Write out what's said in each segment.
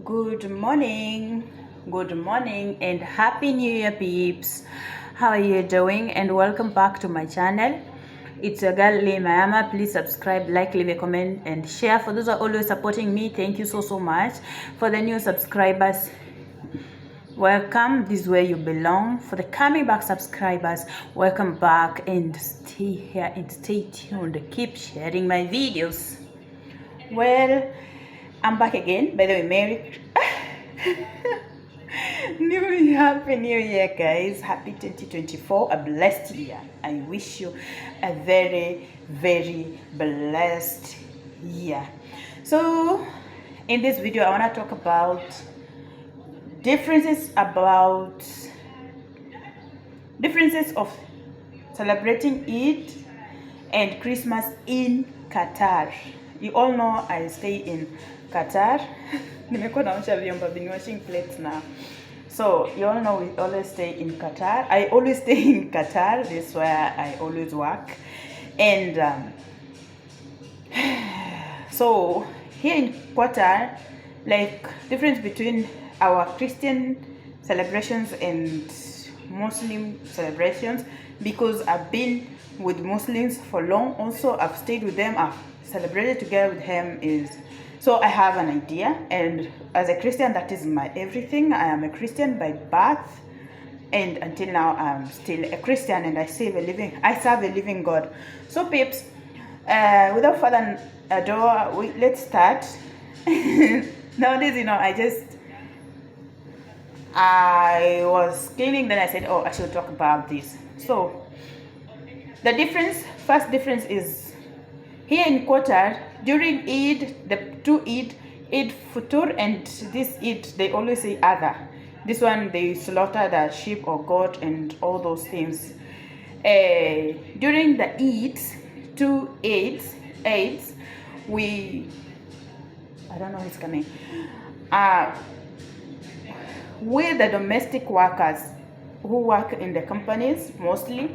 Good morning, and happy new year, peeps. How are you doing? And welcome back to my channel. It's your girl Lee Mayama. Please subscribe, like, leave a comment, and share. For those who are always supporting me, thank you so much. For the new subscribers, welcome. This is where you belong. For the coming back subscribers, welcome back, and stay here and stay tuned. Keep sharing my videos. Well, I'm back again. By the way, Merry Happy New Year, guys. Happy 2024, a blessed year. I wish you a very, very blessed year. So, in this video, I want to talk about differences of celebrating Eid and Christmas in Qatar. You all know I stay in Qatar. I've been washing plates now. So you all know we always stay in Qatar. I always stay in Qatar. This is where I always work. And so here in Qatar, like difference between our Christian celebrations and Muslim celebrations, because I've been with Muslims for long. Also, I've stayed with them. I've celebrated together with them. So I have an idea, and as a Christian, that is my everything. I am a Christian by birth, and until now I'm still a Christian, and I serve a living God. So peeps, without further ado, let's start. Nowadays, I was cleaning, then I said, oh, I should talk about this. So the first difference is, here in Qatar, during Eid, the two Eid Futur and this Eid, they always say other. This one, they slaughter the sheep or goat and all those things. During the two Eids, I don't know who's coming. We're the domestic workers who work in the companies mostly.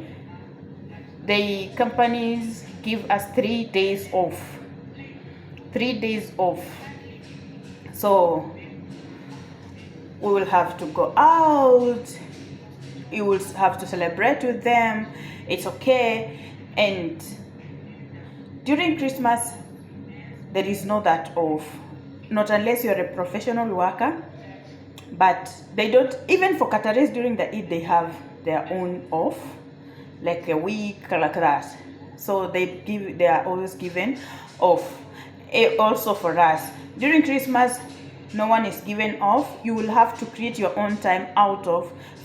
The companies give us 3 days off. 3 days off. So we will have to go out. You will have to celebrate with them. It's okay. And during Christmas, there is no that off. Not unless you're a professional worker. But they don't, even for Qataris during the Eid, they have their own off, like a week, like that. So they are always given off. Also for us, during Christmas, no one is given off. You will have to create your own time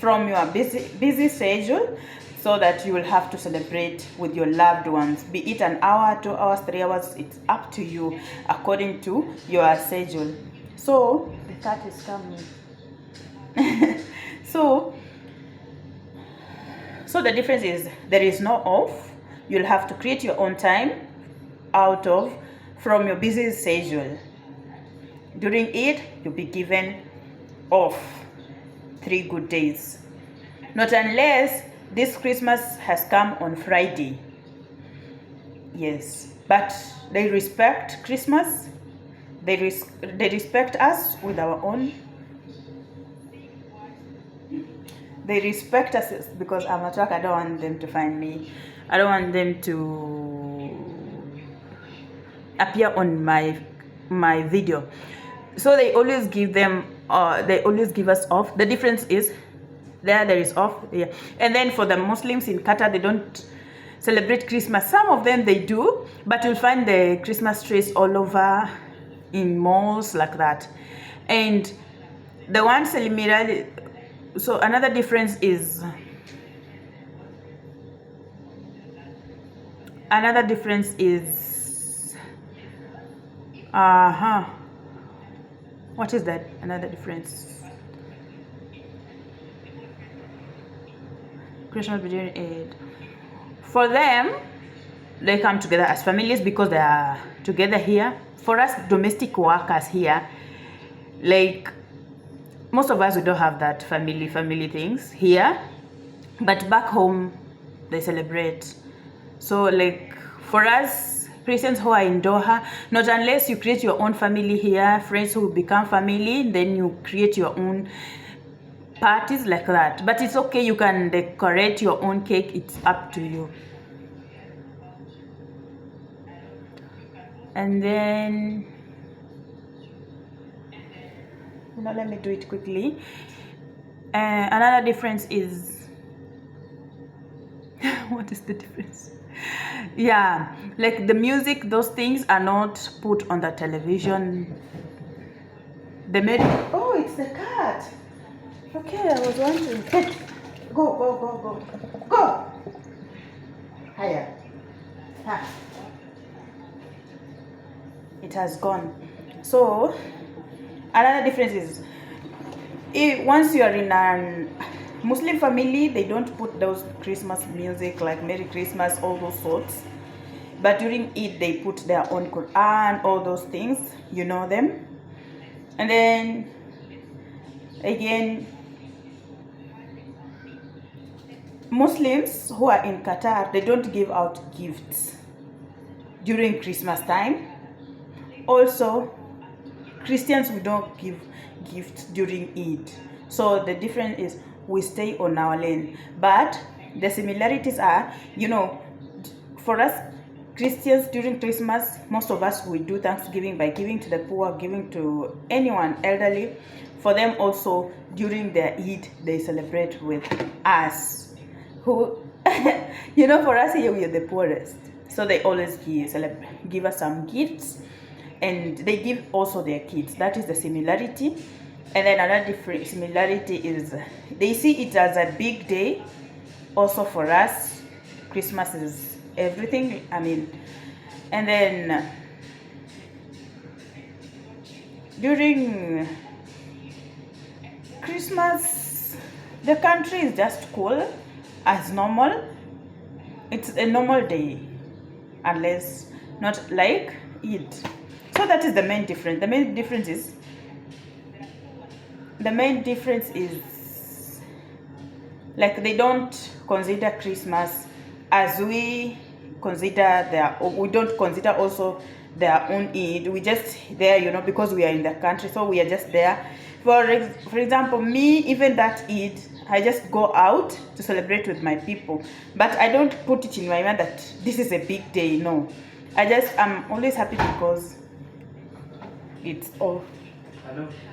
from your busy schedule, so that you will have to celebrate with your loved ones. Be it an hour, 2 hours, 3 hours, it's up to you according to your schedule. So the cat is coming. So the difference is, there is no off. You'll have to create your own time from your busy schedule. During Eid, you'll be given off 3 good days. Not unless this Christmas has come on Friday. Yes, but they respect Christmas. They respect us with our own. They respect us because I'm at work. I don't want them to find me. I don't want them to appear on my video. So they always give us off. The difference is there is off. Yeah. And then for the Muslims in Qatar, they don't celebrate Christmas. Some of them they do, but you'll find the Christmas trees all over in malls like that. And the one celebrated. So another difference is what is that? Another difference. Christmas between Eid. For them, they come together as families because they are together here. For us domestic workers here, like most of us, we don't have that family things here, but back home they celebrate. So like for us, Christians who are in Doha, not unless you create your own family here, friends who become family, then you create your own parties like that. But it's okay, you can decorate your own cake, it's up to you. And then, let me do it quickly. Another difference is, what is the difference? Yeah, like the music, those things are not put on the television. Oh, it's the cat. Okay, I was wondering. Go. Higher. Ha. It has gone. So another difference is, once you are in a Muslim family, they don't put those Christmas music like Merry Christmas, all those sorts. But during Eid, they put their own Quran, all those things, you know them. And then again, Muslims who are in Qatar, they don't give out gifts during Christmas time. Also, Christians, we don't give gifts during Eid. So the difference is we stay on our lane. But the similarities are, for us Christians, during Christmas, most of us will do Thanksgiving by giving to the poor, giving to anyone elderly. For them also, during their Eid, they celebrate with us. Who, for us here, we are the poorest. So they always give us some gifts. And they give also their kids. That is the similarity. And then another different similarity is they see it as a big day. Also for us, Christmas is everything. And then during Christmas, the country is just cool as normal. It's a normal day, unless not like Eid. So that is the main difference. The main difference is like they don't consider Christmas as we consider we don't consider also their own Eid. We just there, because we are in the country, so we are just there. For example, me, even that Eid, I just go out to celebrate with my people, but I don't put it in my mind that this is a big day. No, I'm always happy because it's all.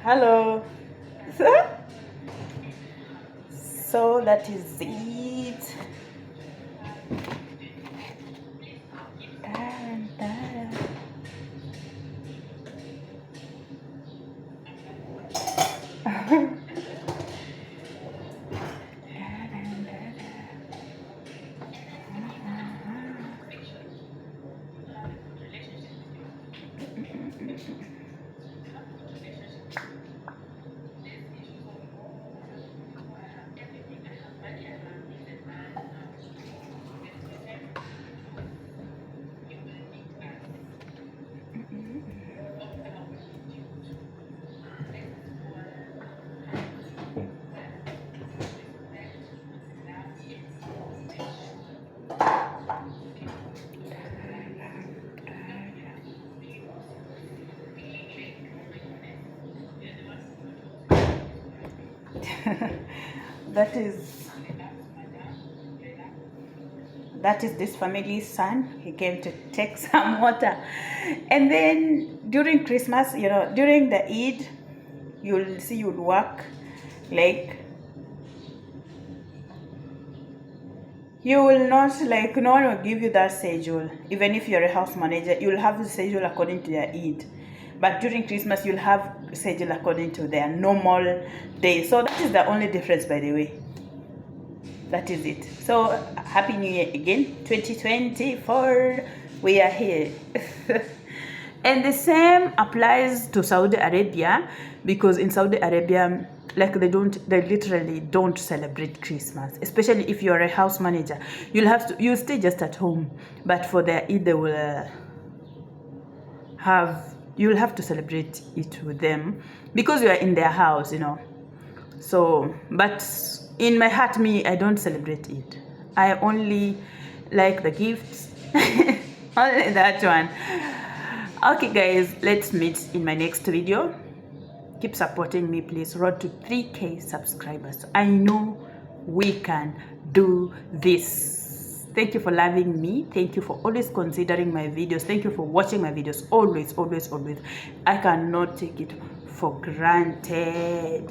Hello. So that is it. that is this family's son. He came to take some water. And then during Christmas, during the Eid, you'll work, like you will not, like, no one will give you that schedule. Even if you're a house manager, you'll have the schedule according to your Eid. But during Christmas, you'll have schedule according to their normal day. So that is the only difference, by the way. That is it. So Happy New Year again, 2024. We are here. And the same applies to Saudi Arabia, because in Saudi Arabia, like they literally don't celebrate Christmas, especially if you're a house manager. You stay just at home, but for their Eid they will you'll have to celebrate it with them because you are in their house, So, but in my heart, I don't celebrate it. I only like the gifts Only that one. Okay guys, let's meet in my next video. Keep supporting me, please. Road to 3K subscribers. I know we can do this. Thank you for loving me. Thank you for always considering my videos. Thank you for watching my videos. Always, always, always. I cannot take it for granted.